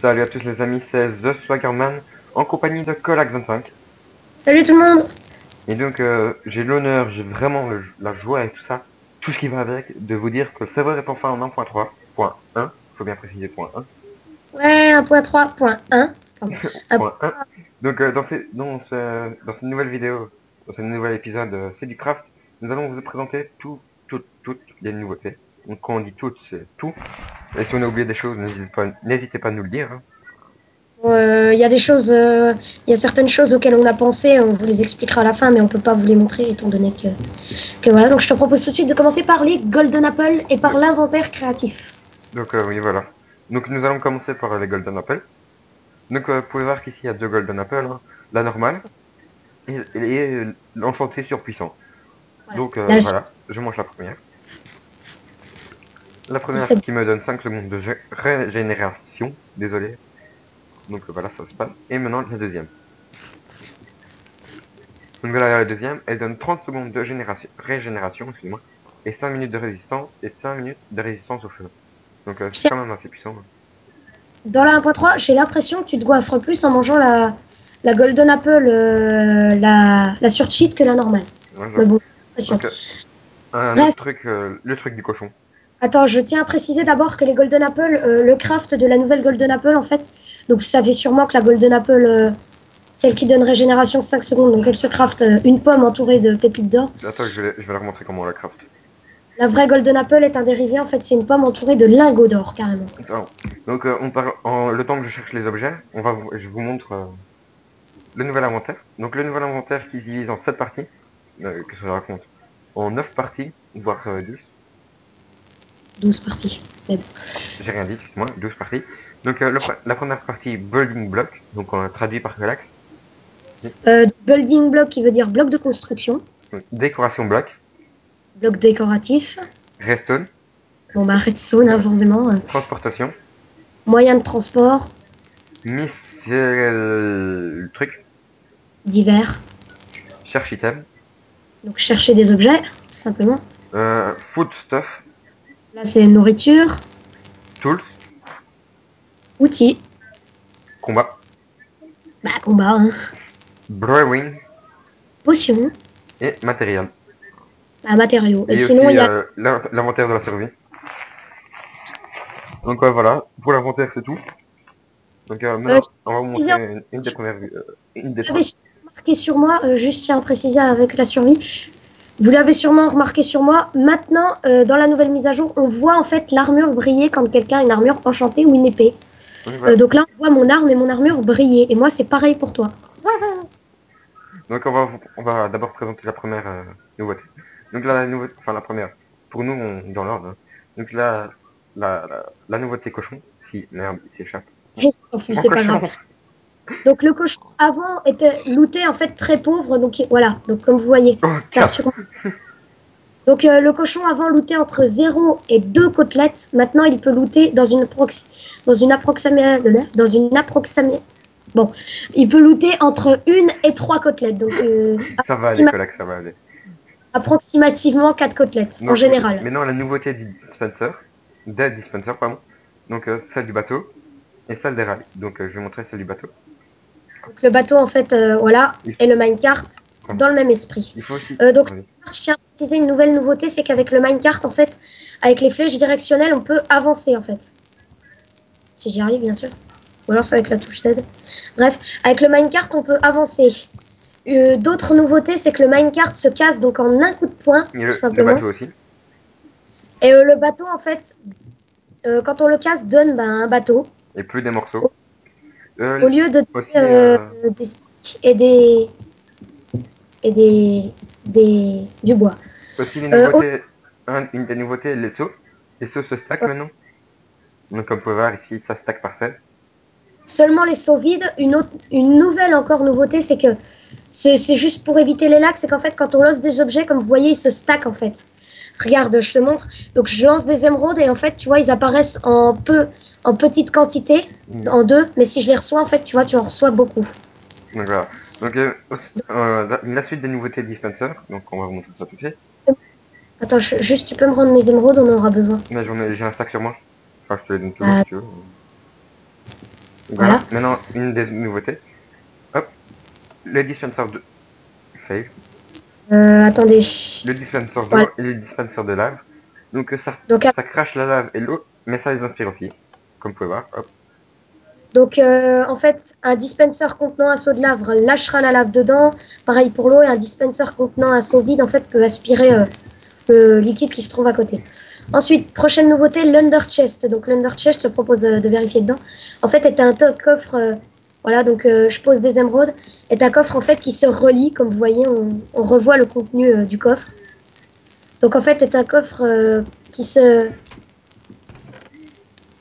Salut à tous les amis, c'est The Swaggerman en compagnie de Colax25. Salut tout le monde. Et donc j'ai l'honneur, j'ai vraiment la joie et tout ça, tout ce qui va avec, de vous dire que le serveur est enfin en 1.3.1, faut bien préciser point 1. Ouais, 1.3.1. Pardon. Point 1. Donc dans cette nouvelle vidéo, dans ce nouvel épisode C'est du craft, nous allons vous présenter toutes les nouveautés. Donc quand on dit toutes, c'est tout. Et si on a oublié des choses, n'hésitez pas à nous le dire. Hein. Il y a des choses, il y a certaines choses auxquelles on a pensé, on vous les expliquera à la fin, mais on peut pas vous les montrer étant donné que voilà. Donc je te propose tout de suite de commencer par les Golden Apple et par l'inventaire créatif. Donc oui, voilà. Donc nous allons commencer par les Golden Apple. Donc vous pouvez voir qu'ici il y a deux Golden Apple, hein. La normale et l'enchantée surpuissant. Voilà. Donc Là, voilà, je mange la première. La première c'est qui me donne 5 secondes de régénération, désolé. Donc voilà, ça se passe. Et maintenant la deuxième. Donc voilà la deuxième, elle donne 30 secondes de régénération, excusez-moi, et 5 minutes de résistance, et 5 minutes de résistance au feu. Donc c'est quand même assez puissant. Hein. Dans la 1.3, j'ai l'impression que tu te goiffres plus en mangeant la Golden Apple, la surcheat que la normale. Ouais, Mais bon, impression. donc un Bref. autre truc, le truc du cochon. Attends, je tiens à préciser d'abord que les Golden Apple, le craft de la nouvelle Golden Apple, en fait, donc vous savez sûrement que la Golden Apple, celle qui donne régénération 5 secondes, donc elle se craft une pomme entourée de pépites d'or. Attends, je vais leur montrer comment on la craft. La vraie Golden Apple est un dérivé, en fait, c'est une pomme entourée de lingots d'or, carrément. Alors, donc on parle le temps que je cherche les objets, je vous montre le nouvel inventaire. Donc le nouvel inventaire qui se divise en 7 parties, que je raconte, en 9 parties, voire 10. 12 parties. Mais bon. J'ai rien dit, excuse-moi, 12 parties. Donc la première partie, Building Block, donc traduit par Galax. Building block qui veut dire bloc de construction, Donc, décoration block, bloc décoratif. redstone, Bon bah redstone, hein, forcément. transportation, Moyen de transport, missile truc, divers. cherche item, Donc chercher des objets, tout simplement. food stuff, Là c'est nourriture, tools, outils. combat, Bah combat, hein. brewing Potions. et matériel. Bah, matériaux. Et Et sinon, aussi il y a. l'inventaire de la survie. Donc voilà, pour l'inventaire c'est tout. Donc maintenant, on va vous montrer une des premières une des Vous l'avez remarqué sur moi, juste tiens à préciser avec la survie. Vous l'avez sûrement remarqué sur moi. Maintenant, dans la nouvelle mise à jour, on voit en fait l'armure briller quand quelqu'un a une armure enchantée ou une épée. Oui, voilà. Donc là, on voit mon arme et mon armure briller. Et moi, c'est pareil pour toi. Donc on va d'abord présenter la première nouveauté. Donc là, la nouveauté, enfin la première, pour nous, dans l'ordre. Hein. Donc là, la nouveauté cochon. Si, merde, il s'échappe. En plus, c'est pas grave. Donc le cochon avant était looté en fait très pauvre. Donc voilà. Donc comme vous voyez. Oh, Donc le cochon avant lootait entre 0 et 2 côtelettes. Maintenant il peut looter dans une Bon, il peut looter entre 1 et 3 côtelettes. Donc ça va aller, Colax, ça va aller. Approximativement 4 côtelettes Donc, en général. Maintenant la nouveauté des dispensers, pardon. Donc celle du bateau et celle des rails. Donc je vais montrer celle du bateau. Donc, le bateau en fait, voilà, et le minecart dans le même esprit. Il faut aussi... Donc je tiens à préciser une nouvelle nouveauté, c'est qu'avec le minecart en fait, avec les flèches directionnelles, on peut avancer en fait. Si j'y arrive bien sûr. Ou alors c'est avec la touche Z. Bref, avec le minecart, on peut avancer. D'autres nouveautés, c'est que le minecart se casse donc en un coup de poing, tout simplement. Le bateau aussi. Et le bateau, en fait, quand on le casse, donne un bateau. Et plus des morceaux. Au lieu de aussi, des sticks et du bois. Aussi les nouveautés, une des nouveautés, les seaux. Les seaux se stackent maintenant. Donc comme vous pouvez voir ici, ça stack par celle. Seulement les seaux vides. Une nouvelle encore nouveauté, c'est que c'est juste pour éviter les lags, c'est qu'en fait quand on lance des objets, comme vous voyez, ils se stackent en fait. Regarde, je te montre. Donc je lance des émeraudes et en fait, tu vois, ils apparaissent en petite quantité, en deux. Mais si je les reçois, en fait, tu vois, tu en reçois beaucoup. Donc voilà. Donc la suite des nouveautés dispenser. Donc on va vous montrer ça tout de suite. Attends, juste, tu peux me rendre mes émeraudes, on en aura besoin. Mais j'ai un stack sur moi. Enfin, je te les donne toujours si tu veux. Donc Voilà. voilà, maintenant une des nouveautés. Hop, le dispenser de... Fail. Attendez. Le dispenser Voilà. d'eau et le dispenser de lave. Donc Donc, ça crache la lave et l'eau, mais ça les inspire aussi. Comme vous pouvez voir, hop. en fait, un dispenser contenant un seau de lave lâchera la lave dedans. Pareil pour l'eau, et un dispenser contenant un seau vide, en fait, peut aspirer le liquide qui se trouve à côté. Ensuite, prochaine nouveauté, l'Under Chest. Donc, l'Under Chest, je te propose de vérifier dedans. En fait, est un coffre. Voilà, donc je pose des émeraudes. Est un coffre, en fait, qui se relie. Comme vous voyez, on revoit le contenu du coffre. Donc, en fait, est un coffre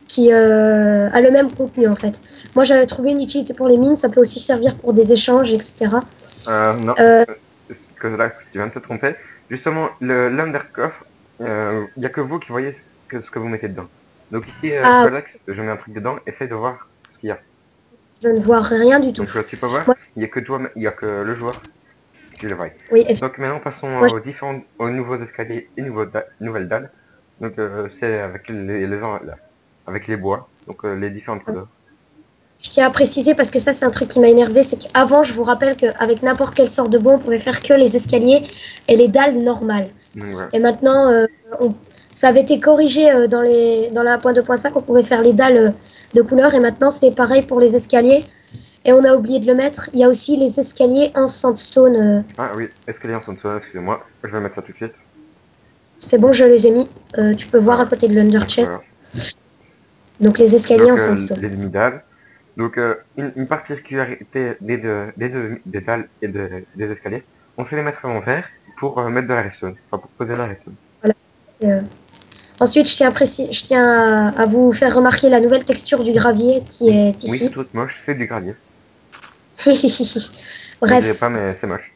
qui a le même contenu en fait. Moi j'avais trouvé une utilité pour les mines, ça peut aussi servir pour des échanges, etc. Non, Euh, que là, tu viens de te tromper. Justement, l'undercoffre, il n'y a que vous qui voyez ce que vous mettez dedans. Donc ici, ah, Codex, je mets un truc dedans, essaye de voir ce qu'il y a. je ne vois rien du tout. Donc tu peux voir, Moi, il n'y a que toi, il n'y a que le joueur qui le voit. oui, Donc maintenant passons moi, aux nouveaux escaliers et nouvelles dalles. Donc c'est avec avec les bois, donc les différentes couleurs. je tiens à préciser parce que ça c'est un truc qui m'a énervé, c'est qu'avant je vous rappelle qu'avec n'importe quelle sorte de bois on pouvait faire que les escaliers et les dalles normales. Donc voilà. Et maintenant ça avait été corrigé dans la 1.2.5, on pouvait faire les dalles de couleur et maintenant c'est pareil pour les escaliers. Et on a oublié de le mettre, il y a aussi les escaliers en sandstone. Ah oui, escalier en sandstone, excusez-moi, je vais mettre ça tout de suite. C'est bon, je les ai mis. Tu peux voir à côté de l'Under Donc, Chest. voilà. Donc les escaliers en Donc sandstone. les demi-dalles. Donc une particularité des dalles et des escaliers, on sait les mettre en verre pour mettre de la redstone, enfin pour poser de la redstone. Voilà. Et, ensuite, je tiens à vous faire remarquer la nouvelle texture du gravier qui est Oui, ici. ce truc moche, c'est du gravier. Je ne dirais Bref. pas, mais c'est moche.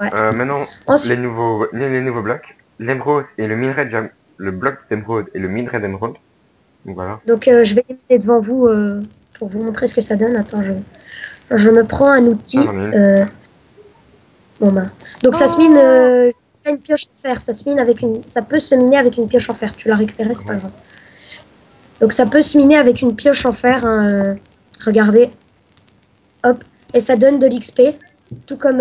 Ouais. Maintenant, Ensuite, les nouveaux blocs, l'émeraude et le minerai le bloc d'émeraude et le minerai d'émeraude. Donc voilà. donc je vais les mettre devant vous pour vous montrer ce que ça donne. Attends, je me prends un outil. Ça, j'en ai une. Bon bah. Donc ça se mine jusqu'à une pioche en fer. Ça peut se miner avec une pioche en fer. Tu l'as récupéré, c'est pas Ouais. grave. Donc ça peut se miner avec une pioche en fer. Hein, regardez. Hop. Et ça donne de l'XP. Tout comme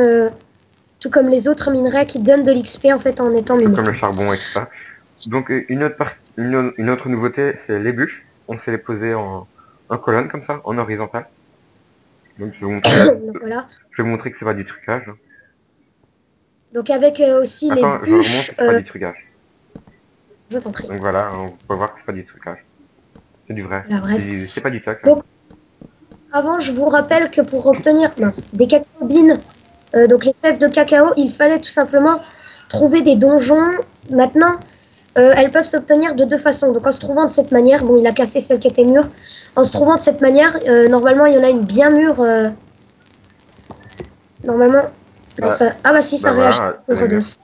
les autres minerais qui donnent de l'XP en fait en étant minés. Comme le charbon et tout ça. Donc une autre nouveauté, c'est les bûches. On sait les poser en colonne comme ça, en horizontal. Donc Donc voilà. je vais vous montrer que c'est pas du trucage. Hein. Donc avec aussi les Attends, je remonte, bûches. c'est pas du trucage. Je t'en prie. Donc voilà, on peut voir que c'est pas du trucage. C'est du vrai. Voilà, bref. C'est pas du toc. Donc avant, je vous rappelle que pour obtenir des cacao beans, donc les fèves de cacao, il fallait tout simplement trouver des donjons. Maintenant, elles peuvent s'obtenir de deux façons. Donc en se trouvant de cette manière, bon, il a cassé celle qui était mûre. En se trouvant de cette manière, normalement, il y en a une bien mûre. Normalement, ah bah si, ça réagit à la poudre d'os.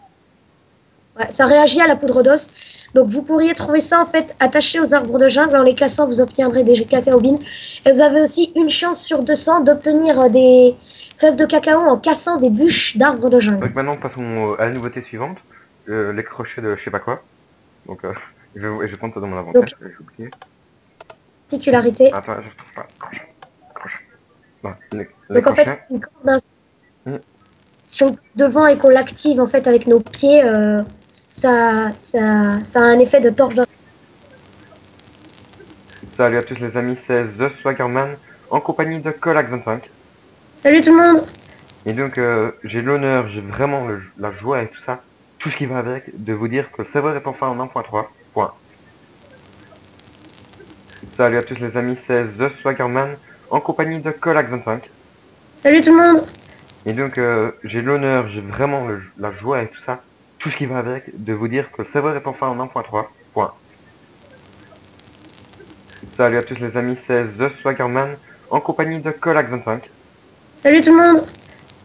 Ouais, ça réagit à la poudre d'os. Donc vous pourriez trouver ça en fait attaché aux arbres de jungle. En les cassant, vous obtiendrez des cacao beans. Et vous avez aussi une chance sur 200 d'obtenir des fèves de cacao en cassant des bûches d'arbres de jungle. Donc maintenant, passons à la nouveauté suivante. Les crochets de je sais pas quoi. Donc je vais prendre ça dans mon inventaire. J'ai oublié. Particularité. Attends, je retrouve pas. Crochet. Non, Donc en fait, une corde si on passe devant et qu'on l'active en fait avec nos pieds, ça a un effet de torche de... Salut à tous les amis, c'est The Swaggerman en compagnie de Colax25. Salut tout le monde. Et donc j'ai l'honneur, j'ai vraiment la joie et tout ça, tout ce qui va avec, de vous dire que le serveur est enfin en 1.3. Point. Salut à tous les amis, c'est The Swaggerman en compagnie de Colax25. Salut tout le monde. Et donc j'ai l'honneur, j'ai vraiment la joie et tout ça, tout ce qui va avec, de vous dire que le serveur est enfin en 1.3. Point. Salut à tous les amis, c'est The Swaggerman en compagnie de Colax25. Salut tout le monde.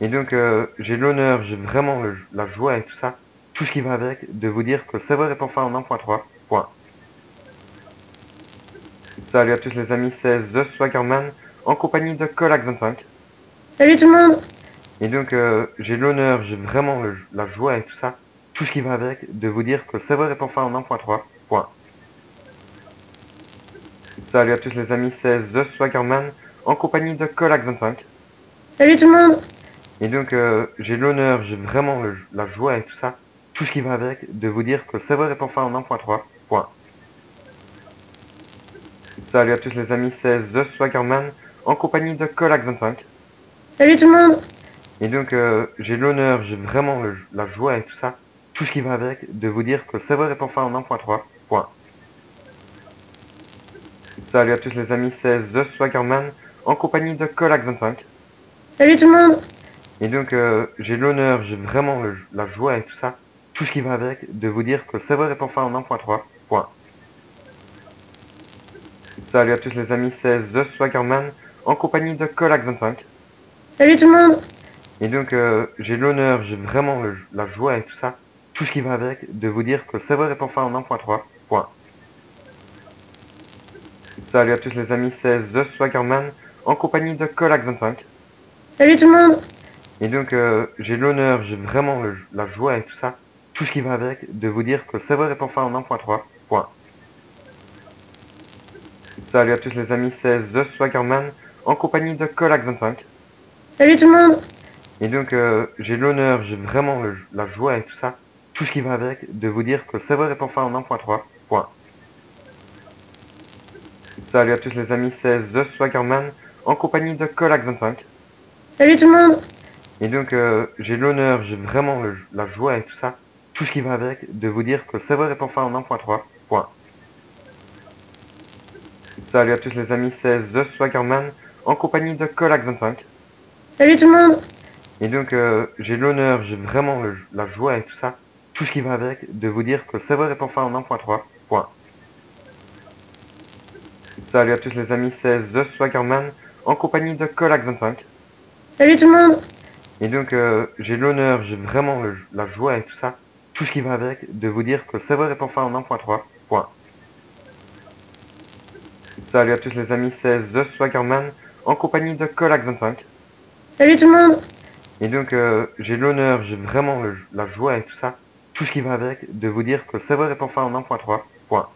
Et donc j'ai l'honneur, j'ai vraiment la joie et tout ça, tout ce qui va avec, de vous dire que le serveur est enfin en 1.3. Point. Salut à tous les amis, c'est The Swaggerman en compagnie de Colax25. Salut tout le monde. Et donc j'ai l'honneur, j'ai vraiment la joie et tout ça, tout ce qui va avec, de vous dire que le serveur est enfin en 1.3. Point. Salut à tous les amis, c'est The Swaggerman en compagnie de Colac25. Salut tout le monde. Et donc j'ai l'honneur, j'ai vraiment la joie et tout ça, tout ce qui va avec, de vous dire que le serveur est enfin en 1.3. Point. Salut à tous les amis, c'est The Swaggerman en compagnie de Colac25. Salut tout le monde. Et donc j'ai l'honneur, j'ai vraiment la joie et tout ça, tout ce qui va avec, de vous dire que le serveur est enfin en 1.3. Point. Salut à tous les amis, c'est The Swaggerman en compagnie de Colac25. Salut tout le monde. Et donc j'ai l'honneur, j'ai vraiment la joie et tout ça, tout ce qui va avec, de vous dire que le serveur est enfin en 1.3. Point. Salut à tous les amis, c'est The Swaggerman en compagnie de Colac25. Salut tout le monde. Et donc j'ai l'honneur, j'ai vraiment la joie et tout ça, tout ce qui va avec, de vous dire que le serveur est enfin en 1.3. Point. Salut à tous les amis, c'est The Swaggerman en compagnie de Colac25. Salut tout le monde. Et donc j'ai l'honneur, j'ai vraiment la joie et tout ça, tout ce qui va avec, de vous dire que le serveur est enfin en 1.3. Point. Salut à tous les amis, c'est The Swaggerman en compagnie de Colac25. Salut tout le monde. Et donc j'ai l'honneur, j'ai vraiment la joie et tout ça, tout ce qui va avec, de vous dire que le serveur est enfin en 1.3. Point. Salut à tous les amis, c'est The Swaggerman en compagnie de Colac25. Salut tout le monde. Et donc j'ai l'honneur, j'ai vraiment la joie et tout ça, tout ce qui va avec, de vous dire que le serveur est enfin en 1.3. Point. Salut à tous les amis, c'est The Swaggerman en compagnie de Colac25. Salut tout le monde. Et donc j'ai l'honneur, j'ai vraiment la joie et tout ça, tout ce qui va avec, de vous dire que le serveur est enfin en 1.3. Point. Salut à tous les amis, c'est The Swaggerman en compagnie de Colac25. Salut tout le monde. Et donc j'ai l'honneur, j'ai vraiment la joie et tout ça, tout ce qui va avec, de vous dire que le serveur est enfin en 1.3. Point. Salut à tous les amis, c'est The Swaggerman en compagnie de Colac25. Salut tout le monde. Et donc j'ai l'honneur, j'ai vraiment la joie et tout ça, tout ce qui va avec, de vous dire que le serveur est enfin en 1.3. Point.